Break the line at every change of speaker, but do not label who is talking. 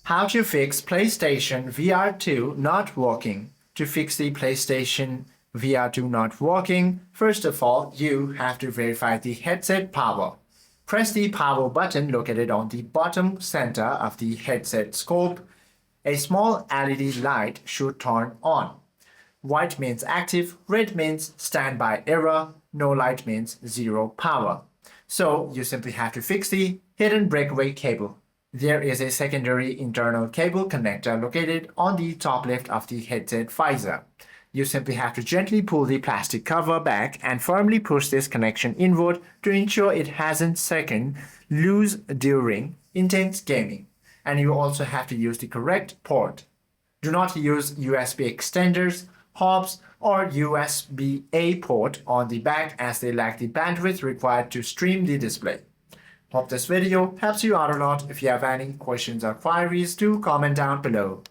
How to fix PlayStation VR2 not working. To fix the PlayStation VR2 not working, first of all, you have to verify the headset power. Press the power button located on the bottom center of the headset scope. A small LED light should turn on. White means active, red means standby error, no light means zero power. So you simply have to fix the hidden breakaway cable. There is a secondary internal cable connector located on the top left of the headset visor. You simply have to gently pull the plastic cover back and firmly push this connection inward to ensure it hasn't shaken loose during intense gaming. And you also have to use the correct port. Do not use USB extenders, hubs, or USB-A port on the back as they lack the bandwidth required to stream the display. Hope this video helps you out a lot. If you have any questions or queries, do comment down below.